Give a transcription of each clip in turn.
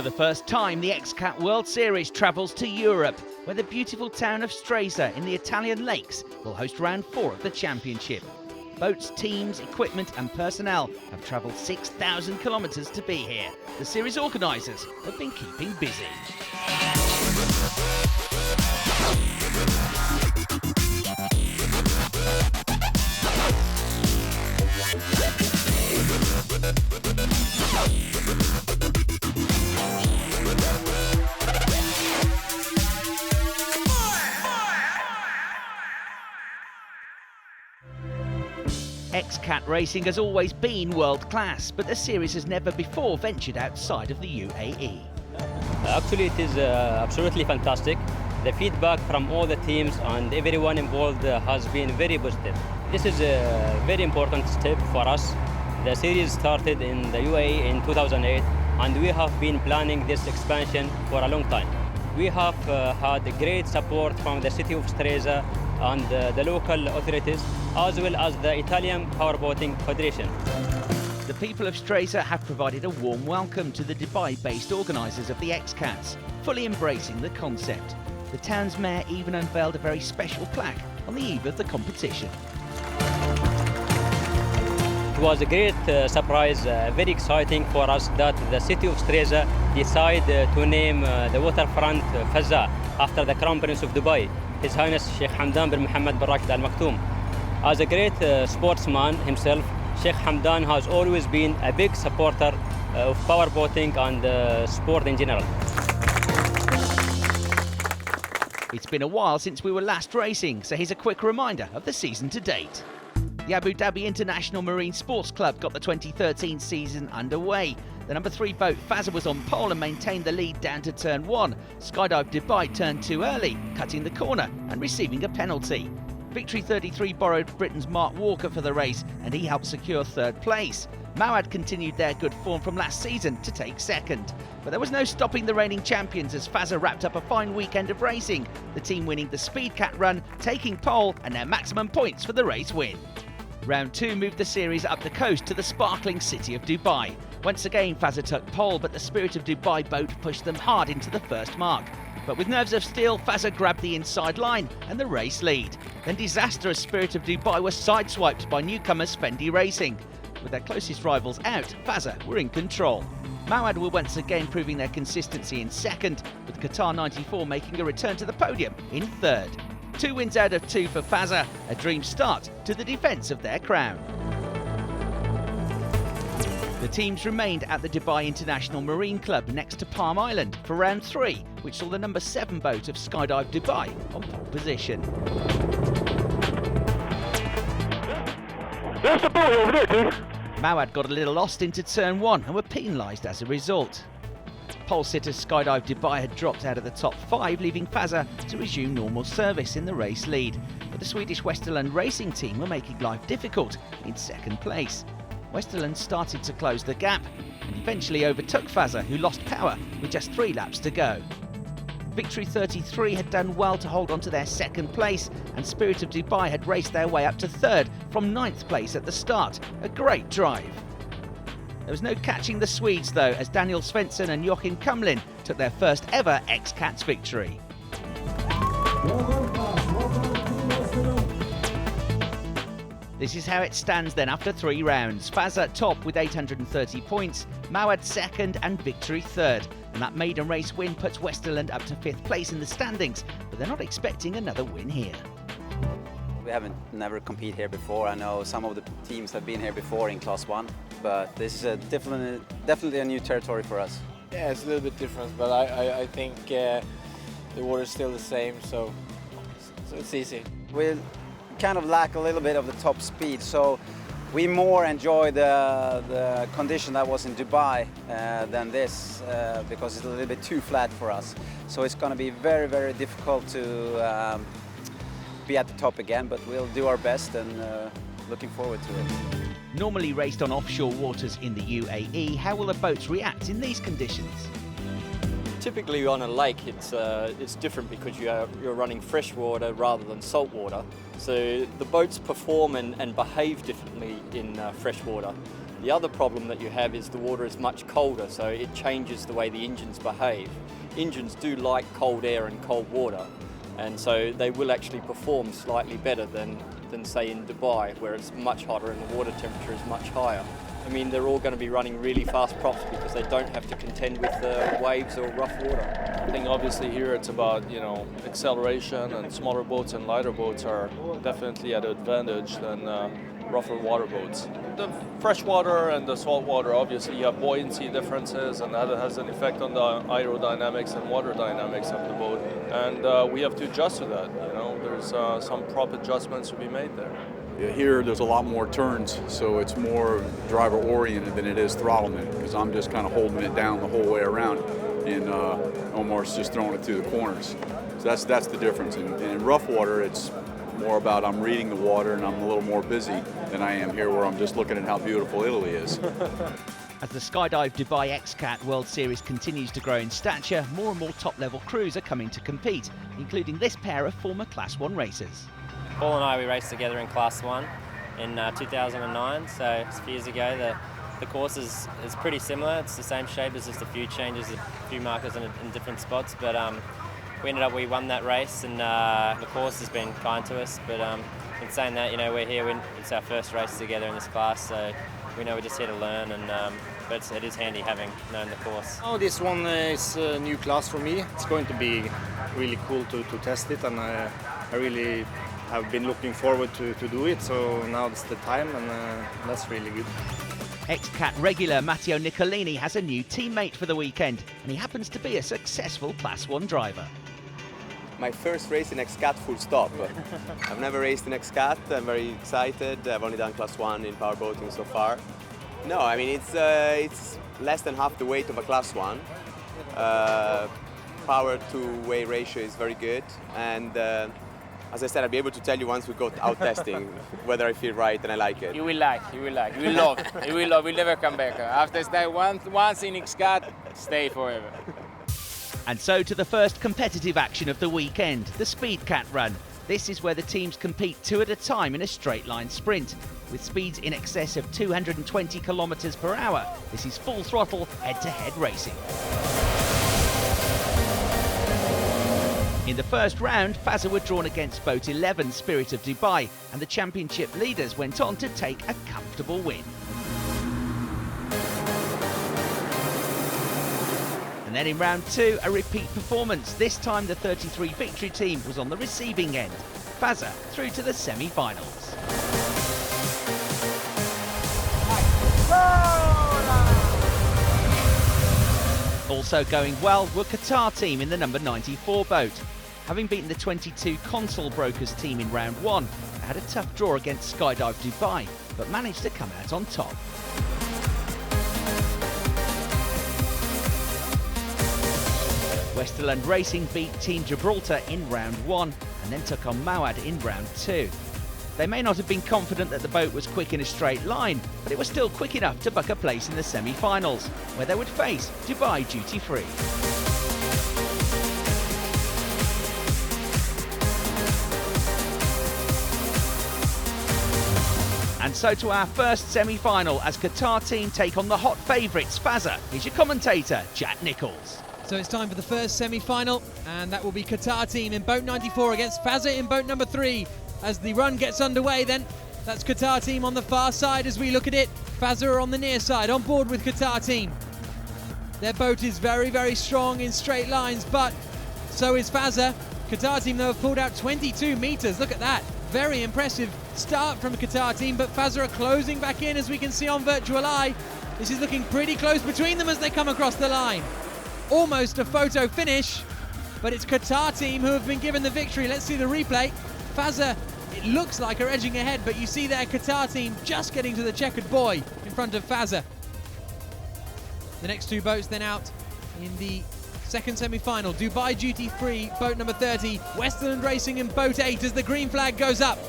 For the first time, the XCat World Series travels to Europe, where the beautiful town of Stresa in the Italian lakes will host round 4 of the championship. Boats, teams, equipment and personnel have travelled 6,000 kilometres to be here. The series organisers have been keeping busy. XCat racing has always been world class, but the series has never before ventured outside of the UAE. Actually, it is absolutely fantastic. The feedback from all the teams and everyone involved has been very positive. This is a very important step for us. The series started in the UAE in 2008, and we have been planning this expansion for a long time. We have had great support from the city of Stresa and the local authorities, as well as the Italian Powerboating Federation. The people of Stresa have provided a warm welcome to the Dubai-based organisers of the XCats, fully embracing the concept. The town's mayor even unveiled a very special plaque on the eve of the competition. It was a great surprise, very exciting for us that the city of Stresa decided to name the waterfront Fazza after the Crown Prince of Dubai, His Highness Sheikh Hamdan bin Mohammed bin Rashid Al Maktoum. As a great sportsman himself, Sheikh Hamdan has always been a big supporter of powerboating and sport in general. It's been a while since we were last racing, so here's a quick reminder of the season to date. The Abu Dhabi International Marine Sports Club got the 2013 season underway. The number 3 boat Fazza was on pole and maintained the lead down to turn 1. Skydive Dubai turned too early, cutting the corner and receiving a penalty. Victory 33 borrowed Britain's Mark Walker for the race, and he helped secure 3rd place. Mawad continued their good form from last season to take 2nd. But there was no stopping the reigning champions as Fazza wrapped up a fine weekend of racing, the team winning the Speedcat run, taking pole and their maximum points for the race win. Round 2 moved the series up the coast to the sparkling city of Dubai. Once again, Fazza took pole, but the Spirit of Dubai boat pushed them hard into the first mark. But with nerves of steel, Fazza grabbed the inside line and the race lead. Then disastrous Spirit of Dubai was sideswiped by newcomers Fendi Racing. With their closest rivals out, Fazza were in control. Mawad were once again proving their consistency in 2nd, with Qatar 94 making a return to the podium in 3rd. 2 wins out of 2 for Fazza, a dream start to the defence of their crown. The teams remained at the Dubai International Marine Club next to Palm Island for round 3, which saw the number 7 boat of Skydive Dubai on pole position. There's the boy over there, dude. Mawad got a little lost into turn 1 and were penalised as a result. Pole sitter Skydive Dubai had dropped out of the top 5, leaving Fazza to resume normal service in the race lead. But the Swedish Westerland racing team were making life difficult in 2nd place. Westerland started to close the gap and eventually overtook Fazza, who lost power with just 3 laps to go. Victory 33 had done well to hold on to their 2nd place, and Spirit of Dubai had raced their way up to 3rd from 9th place at the start. A great drive. There was no catching the Swedes though, as Daniel Svensson and Joachim Kumlin took their first ever XCats victory. This is how it stands then after 3 rounds. Fazza top with 830 points, Mawad 2nd and Victory 3rd. And that maiden race win puts Westerland up to 5th place in the standings, but they're not expecting another win here. We haven't never competed here before. I know some of the teams have been here before in Class 1, but this is definitely a new territory for us. Yeah, it's a little bit different, but I think the water is still the same, so it's easy. We kind of lack a little bit of the top speed, so we more enjoy the condition that was in Dubai than this because it's a little bit too flat for us. So it's going to be very, very difficult to be at the top again, but we'll do our best and looking forward to it. Normally raced on offshore waters in the UAE, how will the boats react in these conditions? Typically on a lake, it's different because you're running fresh water rather than salt water. So the boats perform and behave differently in fresh water. The other problem that you have is the water is much colder, so it changes the way the engines behave. Engines do like cold air and cold water, and so they will actually perform slightly better than say in Dubai, where it's much hotter and the water temperature is much higher. I mean, they're all going to be running really fast props because they don't have to contend with waves or rough water. I think obviously here it's about, acceleration, and smaller boats and lighter boats are definitely at an advantage than rougher water boats. The freshwater and the saltwater, obviously you have buoyancy differences, and that has an effect on the aerodynamics and water dynamics of the boat. And we have to adjust to that, There's some prop adjustments to be made there. Yeah, here there's a lot more turns, so it's more driver oriented than it is throttlement, because I'm just kind of holding it down the whole way around and almost just throwing it through the corners. So that's the difference. And in rough water, it's more about I'm reading the water and I'm a little more busy than I am here, where I'm just looking at how beautiful Italy is. As the Skydive Dubai XCat World Series continues to grow in stature, more and more top-level crews are coming to compete, including this pair of former Class 1 racers. Paul and I, we raced together in Class 1 in 2009, so a few years ago. The course is pretty similar. It's the same shape, there's just a few changes, a few markers in different spots, but we won that race, and the course has been kind to us. But in saying that, we're here, it's our first race together in this class, so we know we're just here to learn, but it is handy having known the course. Oh, this one is a new class for me. It's going to be really cool to test it, and I really have been looking forward to do it, so now it's the time, and that's really good. XCat regular Matteo Nicolini has a new teammate for the weekend, and he happens to be a successful Class 1 driver. My first race in XCat full stop. I've never raced in XCat, I'm very excited. I've only done Class 1 in powerboating so far. No, I mean, it's less than half the weight of a Class 1. Power to weight ratio is very good, and as I said, I'll be able to tell you once we go out testing whether I feel right and I like it. You will love, you will love, you'll never come back. After stay once in XCat, stay forever. And so to the first competitive action of the weekend, the Speed Cat Run. This is where the teams compete 2 at a time in a straight line sprint. With speeds in excess of 220 kilometers per hour, this is full throttle head-to-head racing. In the first round, Fazza were drawn against Boat 11, Spirit of Dubai, and the championship leaders went on to take a comfortable win. And then in round 2, a repeat performance. This time the 33 Victory team was on the receiving end. Fazza through to the semi-finals. Also going well were Qatar team in the number 94 boat. Having beaten the 22 Consul Brokers team in round 1, they had a tough draw against Skydive Dubai, but managed to come out on top. Westerland Racing beat Team Gibraltar in round 1 and then took on Mawad in round 2. They may not have been confident that the boat was quick in a straight line, but it was still quick enough to book a place in the semi-finals, where they would face Dubai Duty Free. And so to our first semi-final as Qatar team take on the hot favourites, Fazza. Here's your commentator, Jack Nichols. So it's time for the first semi-final, and that will be Qatar team in boat 94 against Fazza in boat number 3. As the run gets underway then, that's Qatar team on the far side as we look at it. Fazza are on the near side, on board with Qatar team. Their boat is very, very strong in straight lines, but so is Fazza. Qatar team, though, have pulled out 22 metres. Look at that. Very impressive start from Qatar team, but Fazza are closing back in, as we can see on virtual eye. This is looking pretty close between them as they come across the line. Almost a photo finish, but it's Qatar team who have been given the victory. Let's see the replay. Fazza, it looks like are edging ahead, but you see there Qatar team just getting to the checkered buoy in front of Fazza. The next 2 boats then out in the second semi-final. Dubai Duty Free, boat number 30. Westerland Racing in boat 8 as the green flag goes up.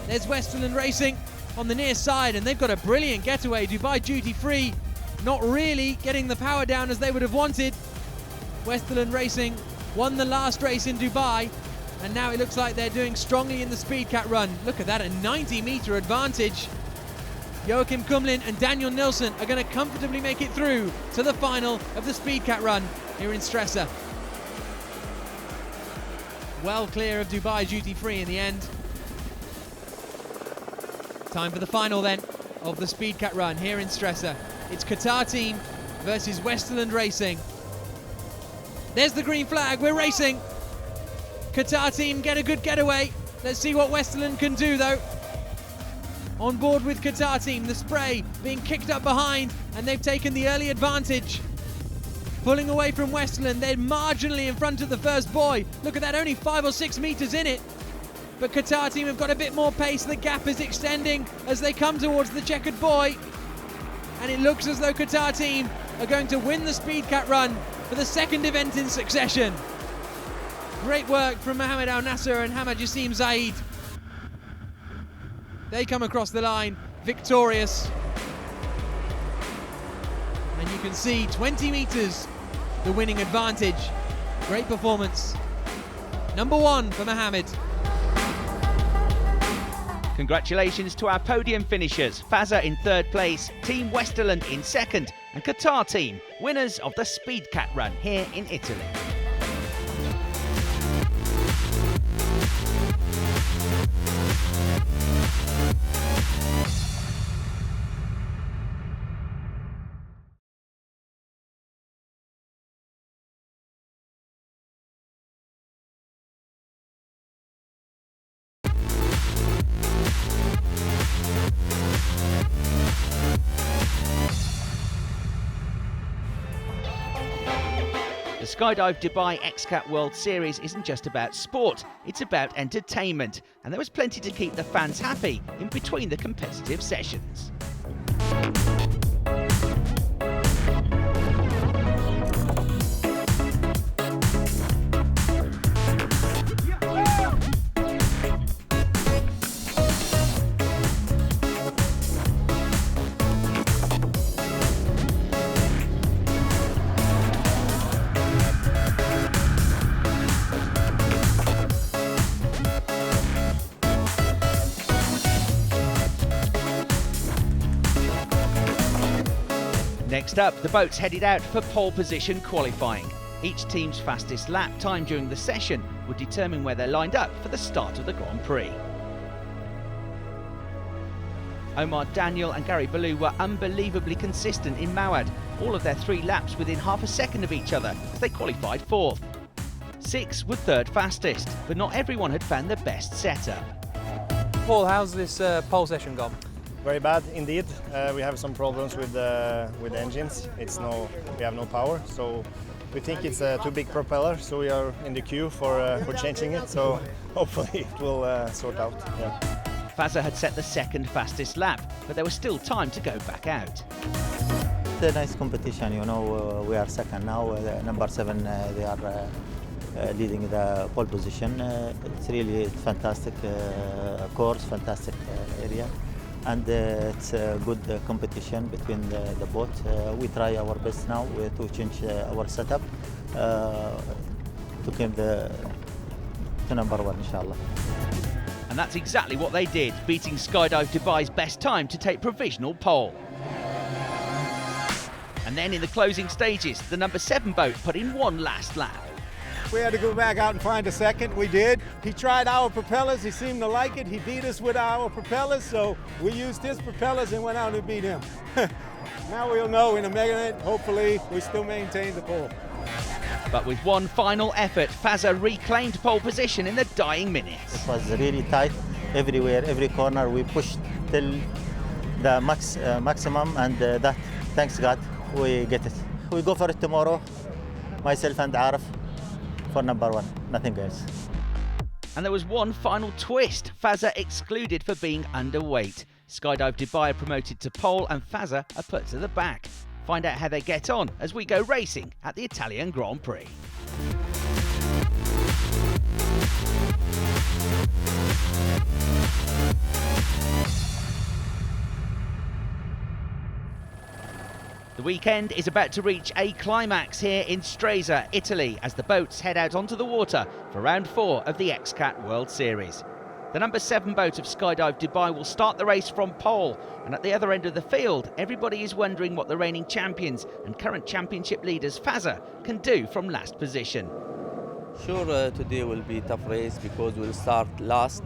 There's Westerland Racing on the near side, and they've got a brilliant getaway. Dubai Duty Free not really getting the power down as they would have wanted. Westerland Racing won the last race in Dubai, and now it looks like they're doing strongly in the Speed Cat Run. Look at that, a 90-metre advantage. Joachim Kumlin and Daniel Nilsson are going to comfortably make it through to the final of the Speedcat run here in Stresa. Well clear of Dubai duty free in the end. Time for the final then of the Speedcat run here in Stresa. It's Qatar team versus Westerland Racing. There's the green flag, we're racing. Qatar team get a good getaway. Let's see what Westerland can do though. On board with Qatar team, the spray being kicked up behind, and they've taken the early advantage. Pulling away from Westerland, they're marginally in front of the first boy. Look at that, only 5 or 6 meters in it. But Qatar team have got a bit more pace, the gap is extending as they come towards the checkered boy. And it looks as though Qatar team are going to win the Speedcat run for the second event in succession. Great work from Mohamed Al Nasser and Hamad Jassim Zaid. They come across the line victorious. And you can see 20 meters, the winning advantage. Great performance. Number 1 for Mohamed. Congratulations to our podium finishers. Fazza in 3rd place, Team Westerland in 2nd, and Qatar team, winners of the Speedcat run here in Italy. The Skydive Dubai XCat World Series isn't just about sport, it's about entertainment, and there was plenty to keep the fans happy in between the competitive sessions. Next up, the boats headed out for pole position qualifying. Each team's fastest lap time during the session would determine where they're lined up for the start of the Grand Prix. Omar, Daniel and Gary Ballou were unbelievably consistent in Mawad, all of their 3 laps within half a second of each other as they qualified 4th. 6 were 3rd fastest, but not everyone had found the best setup. Paul, how's this pole session gone? Very bad indeed. We have some problems with the engines. We have no power, so we think it's a too big propeller. So we are in the queue for changing it. So hopefully it will sort out. Yeah. Fazza had set the 2nd fastest lap, but there was still time to go back out. It's a nice competition, you know. We are 2nd now. Number 7, they are leading the pole position. It's really fantastic course, fantastic area. And it's a good competition between the boat. We try our best now to change our setup to come to number 1, inshallah. And that's exactly what they did, beating Skydive Dubai's best time to take provisional pole. And then in the closing stages, the number 7 boat put in one last lap. We had to go back out and find a second. We did. He tried our propellers. He seemed to like it. He beat us with our propellers, so we used his propellers and went out and beat him. Now we'll know in a minute. Hopefully, we still maintain the pole. But with one final effort, Fazza reclaimed pole position in the dying minutes. It was really tight everywhere, every corner. We pushed till the maximum, and that, thanks God, we get it. We go for it tomorrow, myself and Arif, for number 1, nothing else. And there was one final twist. Fazza excluded for being underweight. Skydive Dubai are promoted to pole and Fazza are put to the back. Find out how they get on as we go racing at the Italian Grand Prix. The weekend is about to reach a climax here in Stresa, Italy, as the boats head out onto the water for round 4 of the XCat World Series. The number 7 boat of Skydive Dubai will start the race from pole, and at the other end of the field, everybody is wondering what the reigning champions and current championship leaders Fazza can do from last position. Sure, today will be a tough race because we'll start last,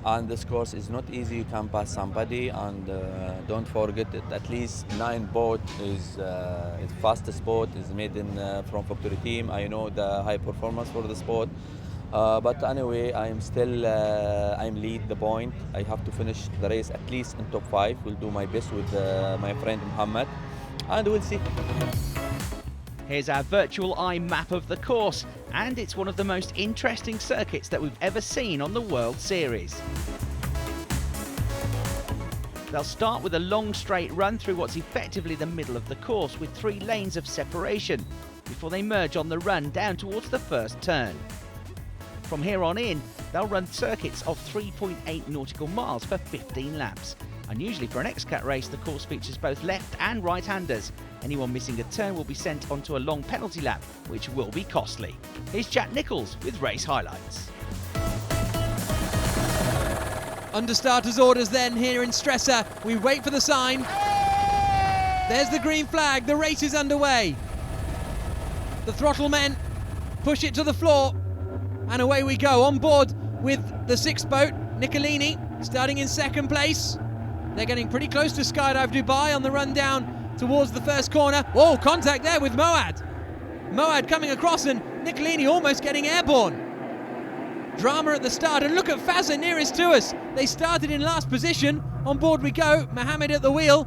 and this course is not easy. You can pass somebody, and don't forget that at least 9 boat is fastest boat is made in from factory team. I know the high performance for the sport. But anyway, I'm still I'm lead the point. I have to finish the race at least in top 5. Will do my best with my friend Muhammad, and we'll see. Here's our virtual eye map of the course, and it's one of the most interesting circuits that we've ever seen on the World Series. They'll start with a long straight run through what's effectively the middle of the course with 3 lanes of separation before they merge on the run down towards the first turn. From here on in, they'll run circuits of 3.8 nautical miles for 15 laps. Unusually for an XCat race, the course features both left and right-handers. Anyone missing a turn will be sent onto a long penalty lap, which will be costly. Here's Jack Nichols with race highlights. Under starters' orders then here in Stresa. We wait for the sign. There's the green flag. The race is underway. The throttle men push it to the floor. And away we go, on board with the 6th boat, Nicolini, starting in 2nd place. They're getting pretty close to Skydive Dubai on the run down towards the first corner. Oh, contact there with Moad. Moad coming across and Nicolini almost getting airborne. Drama at the start, and look at Fazza nearest to us. They started in last position. On board we go, Mohammed at the wheel.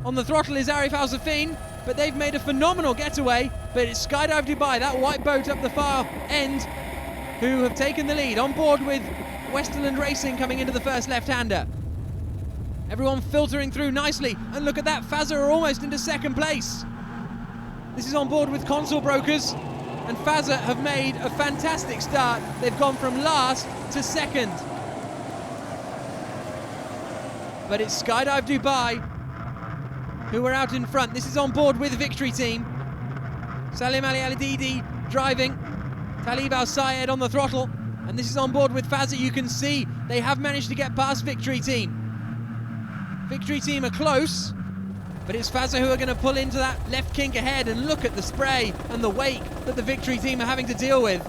On the throttle is Arif Al-Safin, but they've made a phenomenal getaway. But it's Skydive Dubai, that white boat up the far end, who have taken the lead. On board with Westerland Racing coming into the first left-hander. Everyone filtering through nicely, and look at that, Fazza are almost into 2nd place. This is on board with Consul Brokers, and Fazza have made a fantastic start. They've gone from last to 2nd. But it's Skydive Dubai who are out in front. This is on board with Victory Team. Salim Ali Al-Adidi driving. Talib Al-Sayed on the throttle, and this is on board with Fazza. You can see they have managed to get past Victory Team. Victory Team are close, but it's Fazza who are going to pull into that left kink ahead, and look at the spray and the wake that the Victory Team are having to deal with.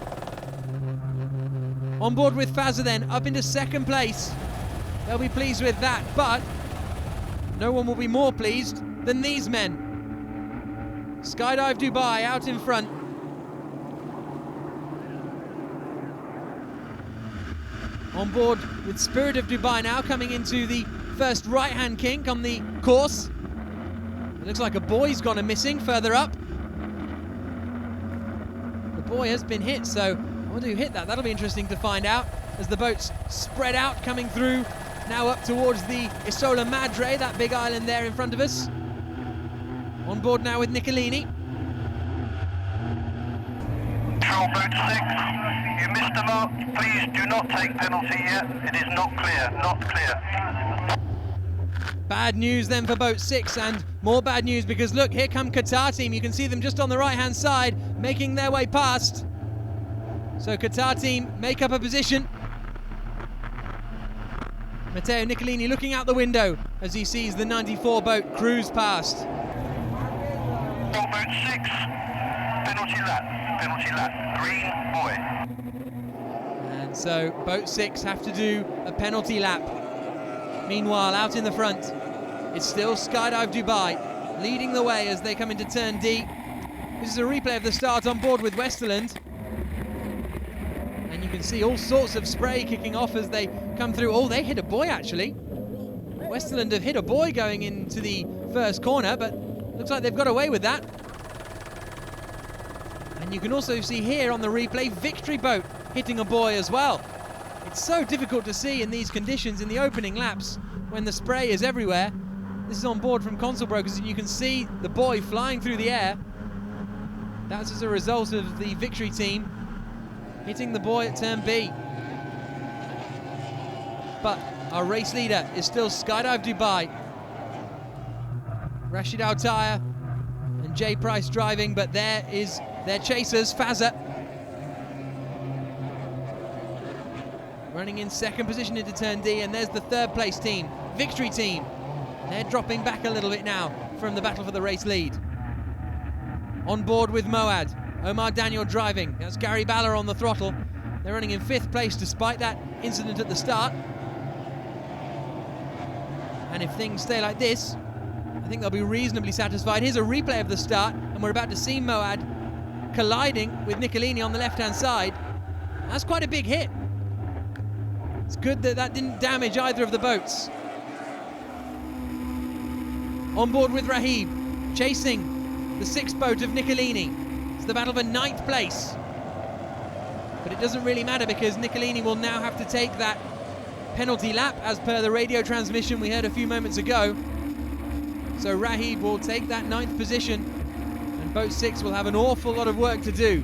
On board with Fazza then, up into 2nd place. They'll be pleased with that, but no one will be more pleased than these men. Skydive Dubai out in front. On board with Spirit of Dubai now, coming into the first right-hand kink on the course. It looks like a boy's gone missing further up. The boy has been hit, so I wonder who hit that. That'll be interesting to find out as the boats spread out, coming through now up towards the Isola Madre, that big island there in front of us. On board now with Nicolini. Control boat 6, you missed the mark. Please do not take penalty yet. It is not clear, not clear. Bad news then for boat 6, and more bad news because look, here come Qatar Team. You can see them just on the right-hand side, making their way past. So Qatar Team make up a position. Matteo Nicolini looking out the window as he sees the 94 boat cruise past. Boat 6, penalty lap, green boy. And so boat 6 have to do a penalty lap. Meanwhile, out in the front, it's still Skydive Dubai leading the way as they come into turn D. This is a replay of the start on board with Westerland. And you can see all sorts of spray kicking off as they come through. Oh, they hit a buoy actually. Westerland have hit a buoy going into the first corner, but looks like they've got away with that. And you can also see here on the replay, Victory Boat hitting a buoy as well. It's so difficult to see in these conditions in the opening laps when the spray is everywhere. This is on board from Consul Brokers, and you can see the buoy flying through the air. That's as a result of the Victory Team hitting the buoy at turn B. But our race leader is still Skydive Dubai. Rashid Al-Taya and Jay Price driving, but there is their chasers, Fazza. running in second position into turn D, and there's the third place team, Victory Team. They're dropping back a little bit now from the battle for the race lead. On board with Moad, Omar Daniel driving. That's Gary Balla on the throttle. They're running in 5th place despite that incident at the start. And if things stay like this, I think they'll be reasonably satisfied. Here's a replay of the start, and we're about to see Moad colliding with Nicolini on the left-hand side. That's quite a big hit. It's good that that didn't damage either of the boats. On board with Rahib, chasing the 6th boat of Nicolini. It's the battle for 9th place. But it doesn't really matter because Nicolini will now have to take that penalty lap as per the radio transmission we heard a few moments ago. So Rahib will take that 9th position, and boat 6 will have an awful lot of work to do.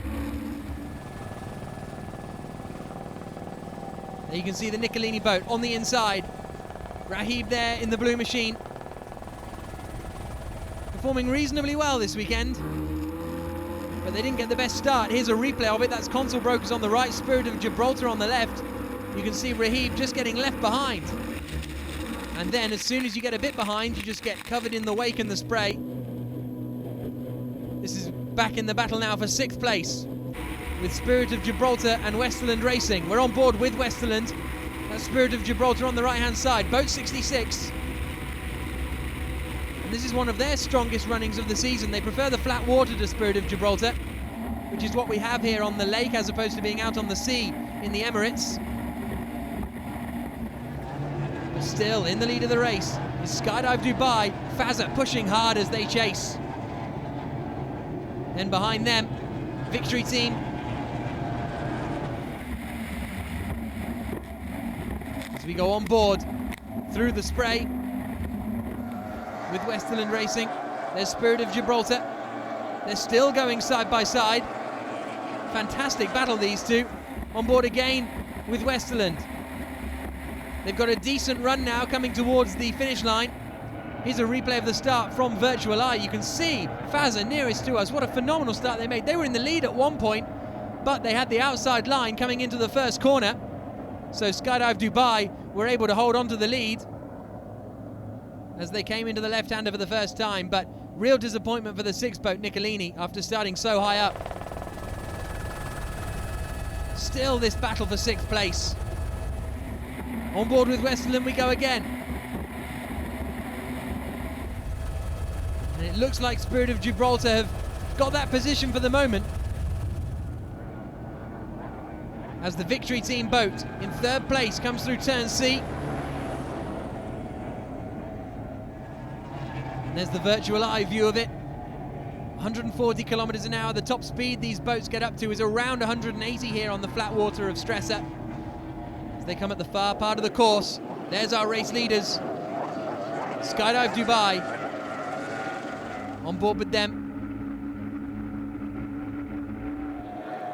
There you can see the Nicolini boat on the inside. Rahib there in the blue machine. Performing reasonably well this weekend, but they didn't get the best start. Here's a replay of it. That's Consul Brokers on the right, Spirit of Gibraltar on the left. You can see Rahib just getting left behind. And then as soon as you get a bit behind, you just get covered in the wake and the spray. This is back in the battle now for 6th place with Spirit of Gibraltar and Westerland Racing. We're on board with Westerland. That's Spirit of Gibraltar on the right-hand side, boat 66. And this is one of their strongest runnings of the season. They prefer the flat water to Spirit of Gibraltar, which is what we have here on the lake as opposed to being out on the sea in the Emirates. But still, in the lead of the race is Skydive Dubai. Fazza pushing hard as they chase. Then behind them, Victory Team. As we go on board through the spray with Westerland Racing, there's Spirit of Gibraltar. They're still going side by side. Fantastic battle, these two. On board again with Westerland. They've got a decent run now coming towards the finish line. Here's a replay of the start from Virtual Eye. You can see Fazza nearest to us. What a phenomenal start they made. They were in the lead at one point, but they had the outside line coming into the first corner. So Skydive Dubai were able to hold on to the lead as they came into the left-hander for the first time, but real disappointment for the 6th boat, Nicolini, after starting so high up. Still this battle for 6th place. On board with Westerland we go again. And it looks like Spirit of Gibraltar have got that position for the moment, as the Victory Team boat in 3rd place comes through turn C. And there's the Virtual Eye view of it. 140 kilometers an hour. The top speed these boats get up to is around 180 here on the flat water of Stresa. As they come at the far part of the course, there's our race leaders. Skydive Dubai on board with them.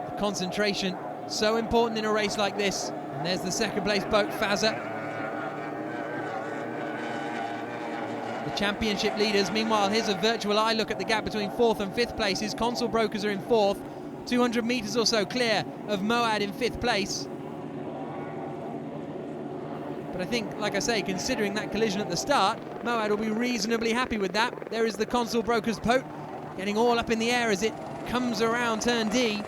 The concentration, so important in a race like this. And there's the 2nd place boat, Fazza. The championship leaders. Meanwhile, here's a Virtual Eye look at the gap between 4th and 5th places. Consul Brokers are in 4th, 200 metres or so clear of Moad in 5th place. But I think, like I say, considering that collision at the start, Moad will be reasonably happy with that. There is the Consul Brokers boat getting all up in the air as it comes around turn D.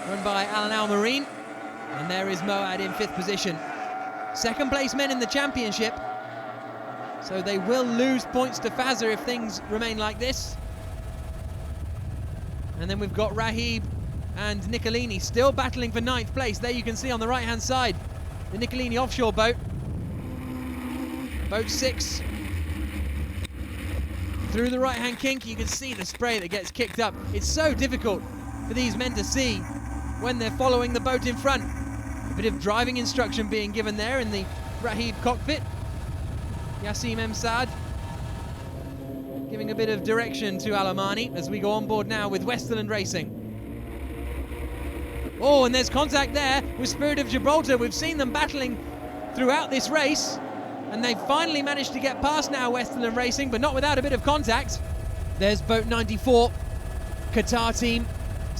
Run by Alan Al Marine. And there is Moad in 5th position. 2nd place men in the championship, so they will lose points to Fazza if things remain like this. And then we've got Rahib and Nicolini still battling for 9th place. There you can see on the right hand side the Nicolini offshore boat, boat 6. Through the right hand kink you can see the spray that gets kicked up. It's so difficult for these men to see when they're following the boat in front. A bit of driving instruction being given there in the Rahib cockpit. Yassim Emsad giving a bit of direction to Alamani as we go on board now with Westerland Racing. Oh, and there's contact there with Spirit of Gibraltar. We've seen them battling throughout this race, and they've finally managed to get past now Westerland Racing, but not without a bit of contact. There's boat 94, Qatar team,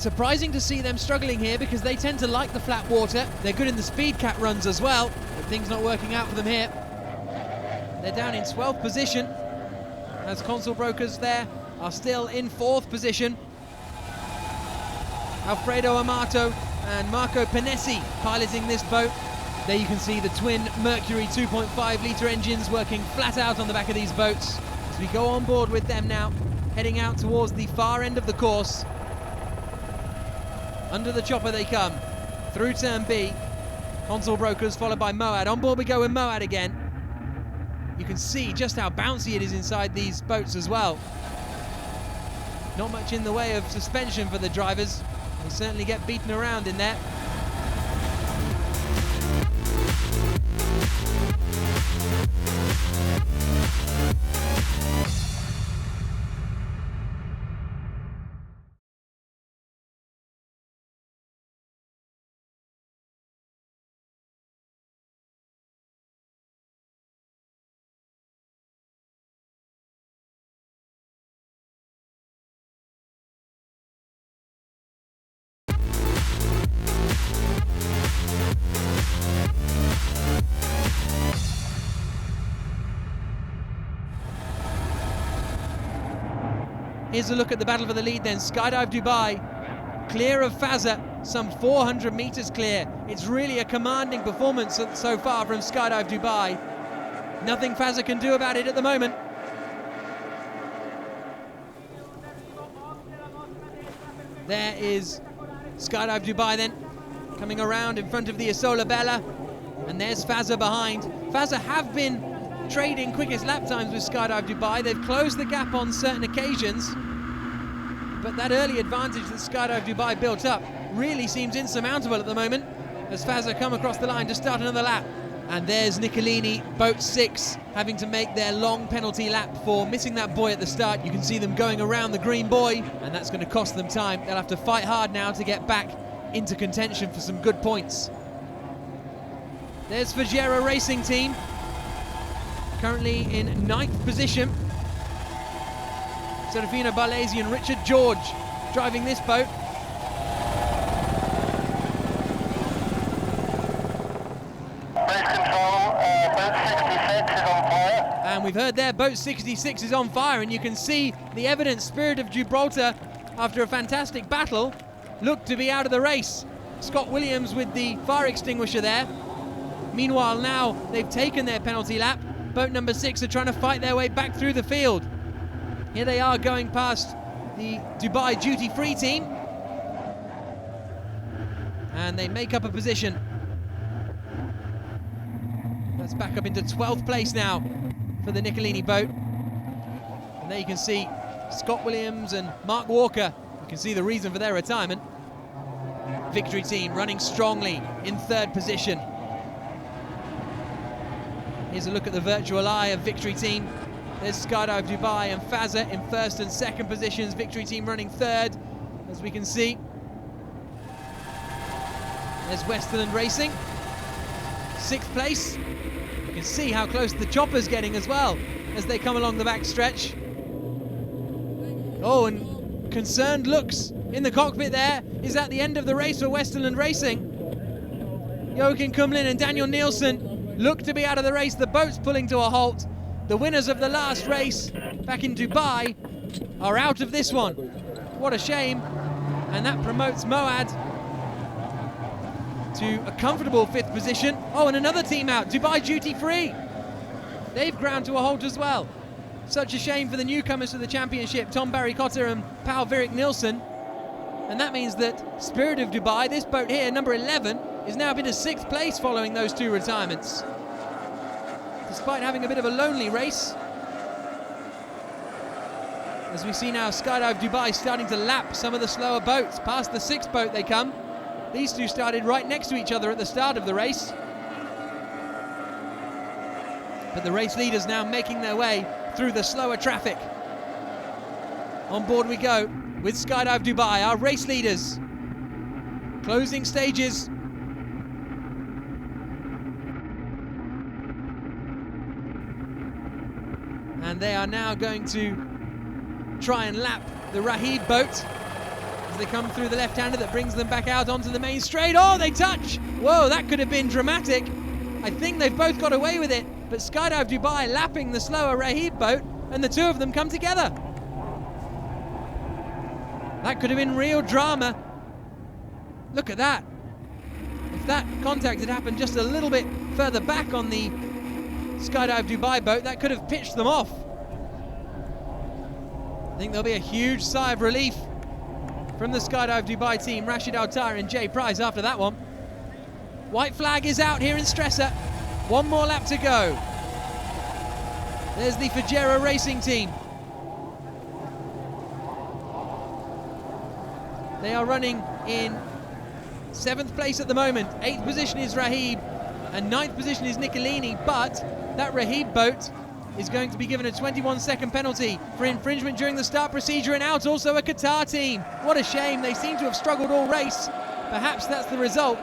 Surprising to see them struggling here because they tend to like the flat water. They're good in the speed cat runs as well, but things not working out for them here. They're down in 12th position as Console Brokers there are still in 4th position. Alfredo Amato and Marco Panessi piloting this boat. There you can see the twin Mercury 2.5 litre engines working flat out on the back of these boats as we go on board with them now, heading out towards the far end of the course. Under the chopper they come, through turn B. Console Brokers followed by Moad. On board we go with Moad again. You can see just how bouncy it is inside these boats as well. Not much in the way of suspension for the drivers. They certainly get beaten around in there. Here's a look at the battle for the lead then. Skydive Dubai, clear of Fazza, some 400 metres clear. It's really a commanding performance so far from Skydive Dubai. Nothing Fazza can do about it at the moment. There is Skydive Dubai then, coming around in front of the Isola Bella. And there's Fazza behind. Fazza have been trading quickest lap times with Skydive Dubai. They've closed the gap on certain occasions, but that early advantage that Skydive Dubai built up really seems insurmountable at the moment as Fazza come across the line to start another lap. And there's Nicolini, boat 6, having to make their long penalty lap for missing that buoy at the start. You can see them going around the green buoy, and that's going to cost them time. They'll have to fight hard now to get back into contention for some good points. There's Fagera Racing Team, currently in 9th position. Serafino Barlesi and Richard George driving this boat. Race control, boat 66 is on fire. And we've heard there, boat 66 is on fire, and you can see the evidence. Spirit of Gibraltar, after a fantastic battle, looked to be out of the race. Scott Williams with the fire extinguisher there. Meanwhile, now they've taken their penalty lap. Boat number 6 are trying to fight their way back through the field. Here they are going past the Dubai duty-free team. And they make up a position. That's back up into 12th place now for the Nicolini boat. And there you can see Scott Williams and Mark Walker. You can see the reason for their retirement. Victory team running strongly in 3rd position. Here's a look at the virtual eye of Victory Team. There's Skydive Dubai and Fazza in 1st and 2nd positions. Victory Team running 3rd, as we can see. There's Westerland Racing, 6th place. You can see how close the chopper's getting as well as they come along the back stretch. Oh, and concerned looks in the cockpit there. Is that the end of the race for Westerland Racing? Joachim Kumlin and Daniel Nielsen look to be out of the race. The boat's pulling to a halt. The winners of the last race back in Dubai are out of this one. What a shame. And that promotes Moad to a comfortable 5th position. Oh, and another team out, Dubai Duty Free. They've ground to a halt as well. Such a shame for the newcomers to the championship, Tom Barry Cotter and Paul Virik Nielsen. And that means that Spirit of Dubai, this boat here, number 11, is now been to 6th place following those 2 retirements. Despite having a bit of a lonely race. As we see now Skydive Dubai starting to lap some of the slower boats. Past the 6th boat they come. These 2 started right next to each other at the start of the race. But the race leaders now making their way through the slower traffic. On board we go with Skydive Dubai, our race leaders. Closing stages. And they are now going to try and lap the Rahid boat as they come through the left-hander that brings them back out onto the main straight. Oh, they touch! Whoa, that could have been dramatic. I think they've both got away with it, but Skydive Dubai lapping the slower Rahib boat, and the two of them come together. That could have been real drama. Look at that. If that contact had happened just a little bit further back on the Skydive Dubai boat, that could have pitched them off. I think there'll be a huge sigh of relief from the Skydive Dubai team, Rashid Al-Tayr and Jay Price after that one. White flag is out here in Stresa. One more lap to go. There's the Fajera Racing team. They are running in 7th place at the moment. 8th position is Rahib and 9th position is Nicolini, but that Rahib boat is going to be given a 21-second penalty for infringement during the start procedure, and out also a Qatar team. What a shame, they seem to have struggled all race. Perhaps that's the result.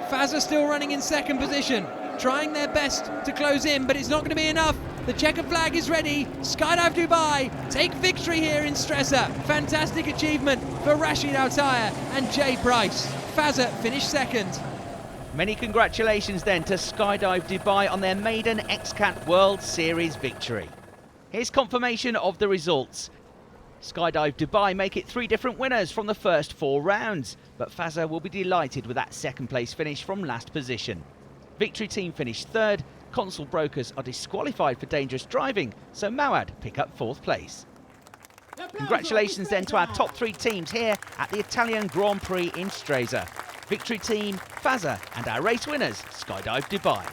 Fazza still running in 2nd position, trying their best to close in, but it's not going to be enough. The checkered flag is ready. Skydive Dubai take victory here in Stresa. Fantastic achievement for Rashid Al-Tayr and Jay Price. Fazza finished 2nd. Many congratulations then to Skydive Dubai on their maiden XCat World Series victory. Here's confirmation of the results. Skydive Dubai make it 3 different winners from the first 4 rounds, but Fazza will be delighted with that 2nd place finish from last position. Victory team finished 3rd. Console brokers are disqualified for dangerous driving, so Mawad pick up 4th place. Congratulations then to our top 3 teams here at the Italian Grand Prix in Stresa. Victory team, Fazza, and our race winners, Skydive Dubai.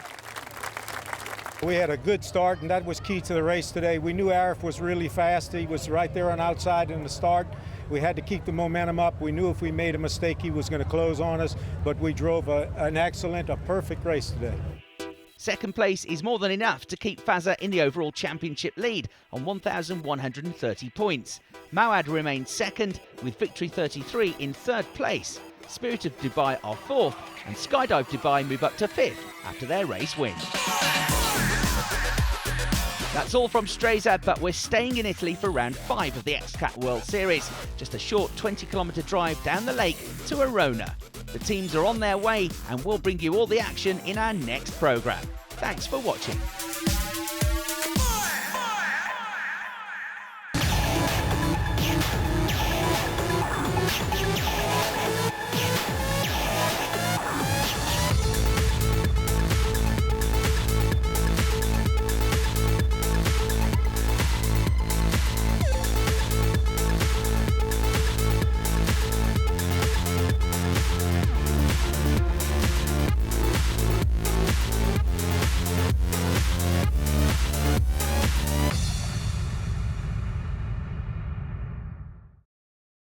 We had a good start, and that was key to the race today. We knew Arif was really fast. He was right there on outside in the start. We had to keep the momentum up. We knew if we made a mistake, he was going to close on us, but we drove an excellent, a perfect race today. 2nd place is more than enough to keep Fazza in the overall championship lead on 1,130 points. Mawad remains 2nd with Victory 33 in 3rd place. Spirit of Dubai are 4th, and Skydive Dubai move up to 5th after their race win. That's all from Stresa, but we're staying in Italy for round 5 of the XCat World Series. Just a short 20-kilometre drive down the lake to Arona. The teams are on their way, and we'll bring you all the action in our next programme. Thanks for watching.